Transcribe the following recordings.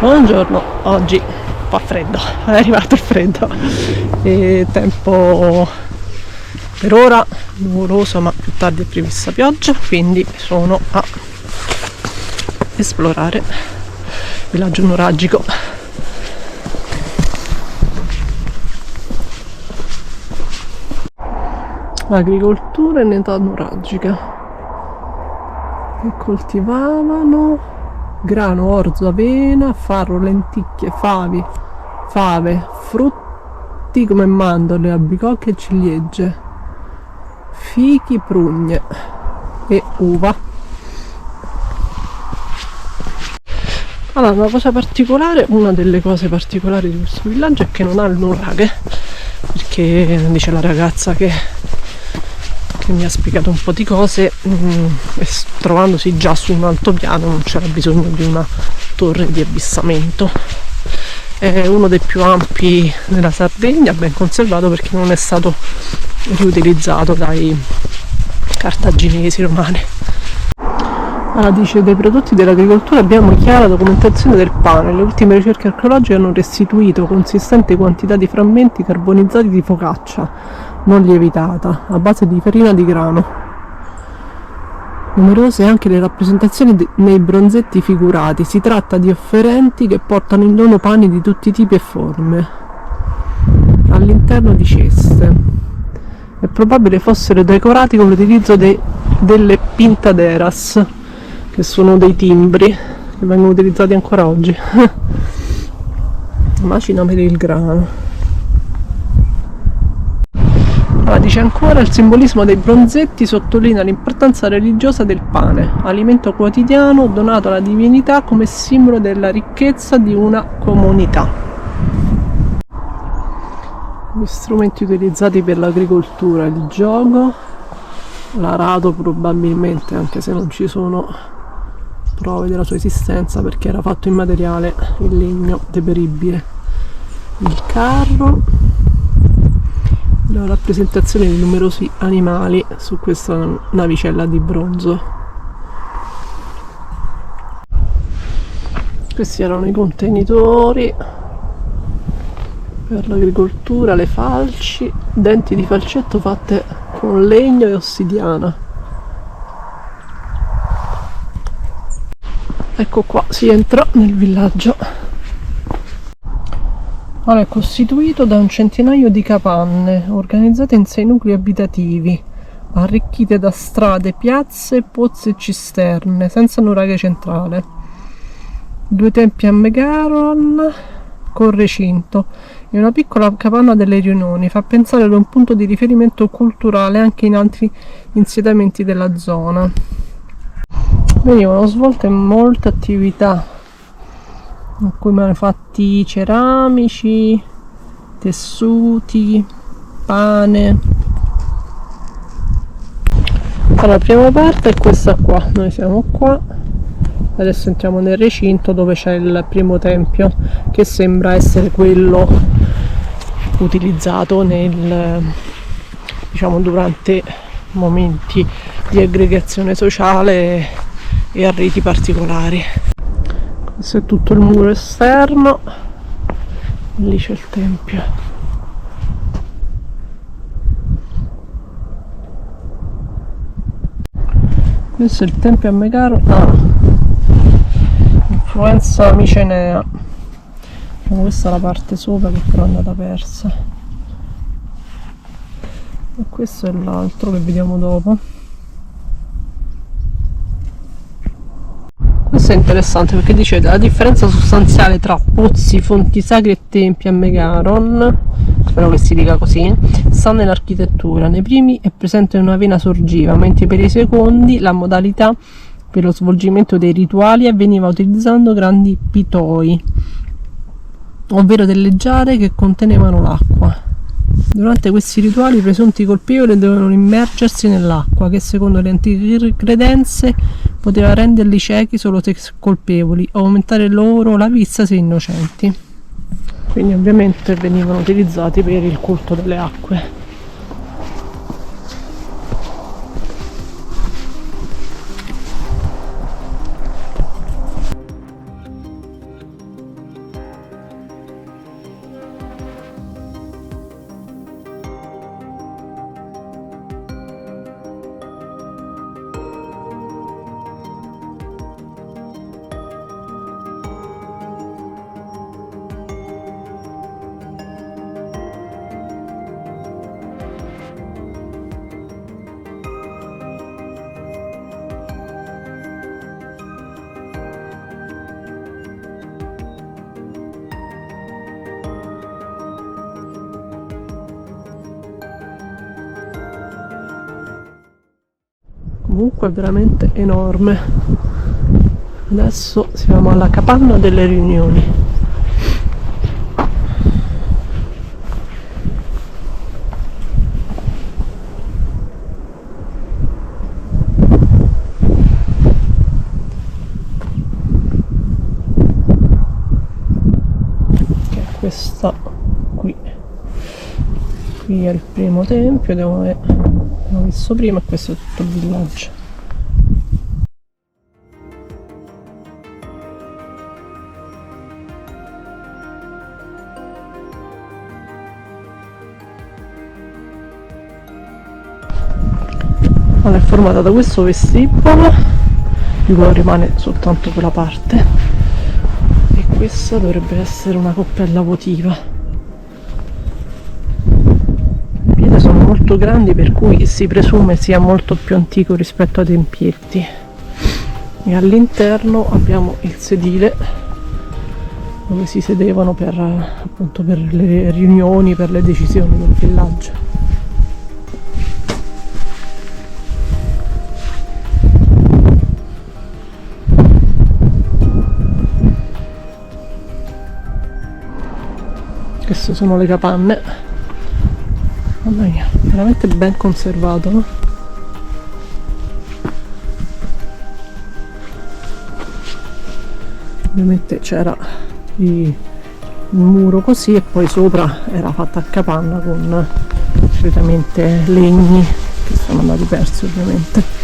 Buongiorno, oggi fa freddo, è arrivato il freddo e tempo per ora nuvoloso, ma più tardi è prevista pioggia, quindi sono a esplorare il villaggio nuragico. Agricoltura in età nuragica, e coltivavano grano, orzo, avena, farro, lenticchie, fave, frutti come mandorle, albicocche e ciliegie, fichi, prugne e uva. Allora, una delle cose particolari di questo villaggio è che non ha il nuraghe, perché dice la ragazza che mi ha spiegato un po' di cose, trovandosi già su un altopiano non c'era bisogno di una torre di abbissamento. È uno dei più ampi della Sardegna, ben conservato perché non è stato riutilizzato dai cartaginesi romani. Allora, dice: dei prodotti dell'agricoltura abbiamo chiara documentazione del pane. Le ultime ricerche archeologiche hanno restituito consistenti quantità di frammenti carbonizzati di focaccia non lievitata a base di farina di grano. Numerose anche le rappresentazioni nei bronzetti figurati. Si tratta di offerenti che portano in dono pani di tutti i tipi e forme all'interno di ceste. È probabile fossero decorati con l'utilizzo delle pintaderas, che sono dei timbri che vengono utilizzati ancora oggi. Macina per il grano. Dice ancora: il simbolismo dei bronzetti sottolinea l'importanza religiosa del pane, alimento quotidiano donato alla divinità come simbolo della ricchezza di una comunità. Gli strumenti utilizzati per l'agricoltura: il giogo, l'arado probabilmente, anche se non ci sono prove della sua esistenza perché era fatto in materiale in legno deperibile, il carro, la rappresentazione di numerosi animali su questa navicella di bronzo. Questi erano i contenitori per l'agricoltura, le falci, denti di falcetto fatte con legno e ossidiana. Ecco qua, si entra nel villaggio. Allora, è costituito da un centinaio di capanne organizzate in 6 nuclei abitativi, arricchite da strade, piazze, pozzi e cisterne, senza nuraghe centrale. 2 templi a Megaron con recinto e una piccola capanna delle riunioni. Fa pensare ad un punto di riferimento culturale anche in altri insediamenti della zona. Venivano svolte molte attività, in cui manufatti ceramici, tessuti, pane. Allora, la prima parte è questa qua, noi siamo qua, adesso entriamo nel recinto dove c'è il primo tempio, che sembra essere quello utilizzato durante momenti di aggregazione sociale e a riti particolari. Questo è tutto il muro esterno, lì c'è il tempio. Questo è il tempio a Megaro, influenza micenea. Questa è la parte sopra che però è andata persa. E questo è l'altro che vediamo dopo. Questo è interessante perché dice: la differenza sostanziale tra pozzi, fonti sacre e tempi a Megaron, spero che si dica così, sta nell'architettura. Nei primi è presente una vena sorgiva, mentre per i secondi la modalità per lo svolgimento dei rituali avveniva utilizzando grandi pitoi, ovvero delle giare che contenevano l'acqua. Durante questi rituali i presunti colpevoli dovevano immergersi nell'acqua, che secondo le antiche credenze poteva renderli ciechi solo se colpevoli o aumentare loro la vista se innocenti. Quindi ovviamente venivano utilizzati per il culto delle acque. comunque è veramente enorme. Adesso siamo alla capanna delle riunioni. Che è questa qui è il primo tempio, abbiamo visto prima, e questo è tutto il villaggio. Allora, è formata da questo vestibolo, di cui rimane soltanto quella parte, e questa dovrebbe essere una coppella votiva. Le pietre sono molto grandi, per cui si presume sia molto più antico rispetto ai tempietti. E all'interno abbiamo il sedile dove si sedevano appunto per le riunioni, per le decisioni del villaggio. Queste sono le capanne. Mamma mia, veramente ben conservato, no? Ovviamente c'era il muro così, e poi sopra era fatta a capanna con solitamente legni che sono andati persi, ovviamente.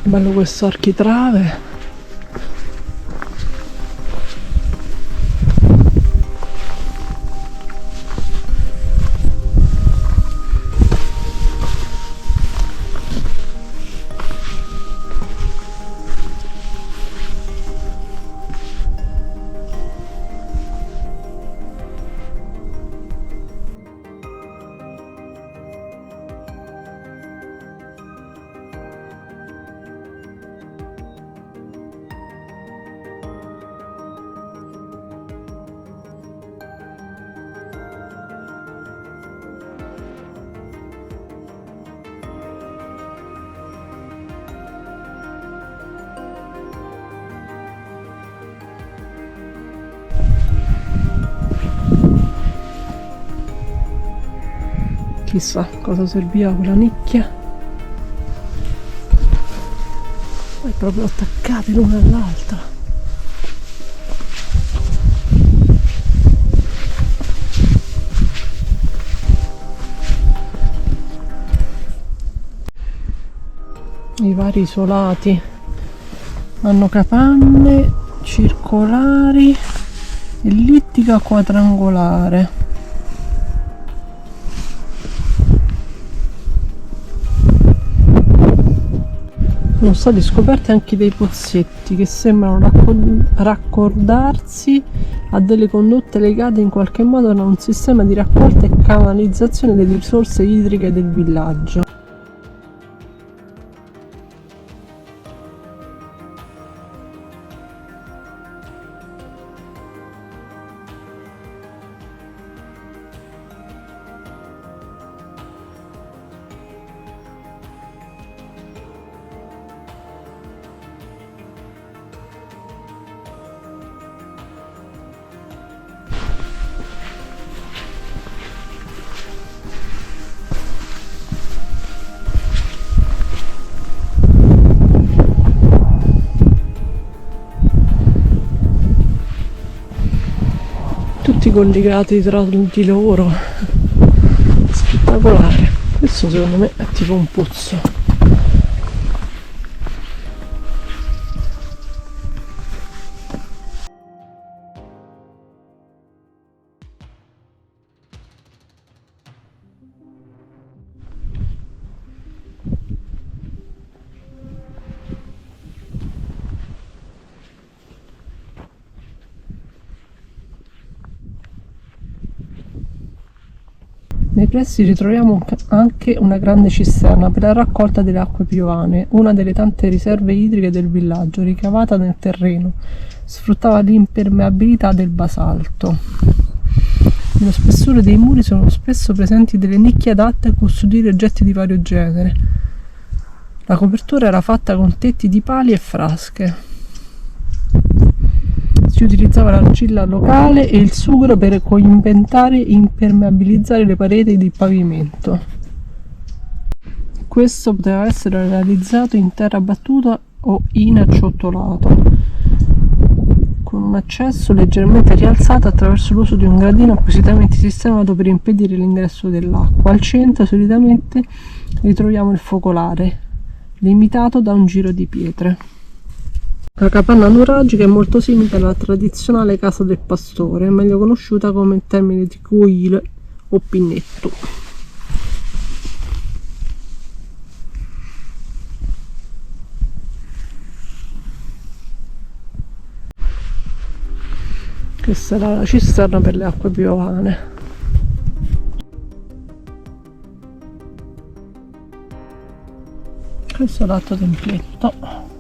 Bello questo architrave. Chissà cosa serviva quella nicchia. Poi proprio attaccate l'una all'altra. I vari isolati hanno capanne circolari, ellittica, quadrangolare. Sono stati scoperti anche dei pozzetti che sembrano raccordarsi a delle condotte legate in qualche modo a un sistema di raccolta e canalizzazione delle risorse idriche del villaggio. Tutti collegati tra di loro, spettacolare. Questo secondo me è tipo un pozzo. Nei pressi ritroviamo anche una grande cisterna per la raccolta delle acque piovane, una delle tante riserve idriche del villaggio, ricavata nel terreno. Sfruttava l'impermeabilità del basalto. Nello spessore dei muri sono spesso presenti delle nicchie adatte a custodire oggetti di vario genere. La copertura era fatta con tetti di pali e frasche. Si utilizzava l'argilla locale e il sughero per coinventare e impermeabilizzare le pareti di pavimento. Questo poteva essere realizzato in terra battuta o in acciottolato, con un accesso leggermente rialzato attraverso l'uso di un gradino appositamente sistemato per impedire l'ingresso dell'acqua. Al centro solitamente ritroviamo il focolare, limitato da un giro di pietre. La capanna nuragica è molto simile alla tradizionale casa del pastore, meglio conosciuta come il termine di cuile o pinnetto. Questa era la cisterna per le acque piovane. Questo è l'altro templetto.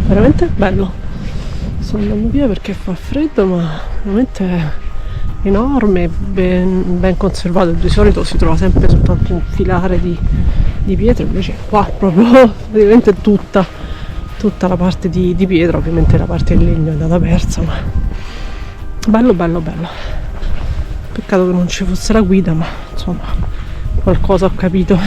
Veramente bello. Sto andando via perché fa freddo, ma veramente è enorme, ben conservato. Di solito si trova sempre soltanto un filare di pietre, invece qua proprio praticamente tutta la parte di pietra. Ovviamente la parte in legno è andata persa, ma bello. Peccato che non ci fosse la guida, ma insomma qualcosa ho capito.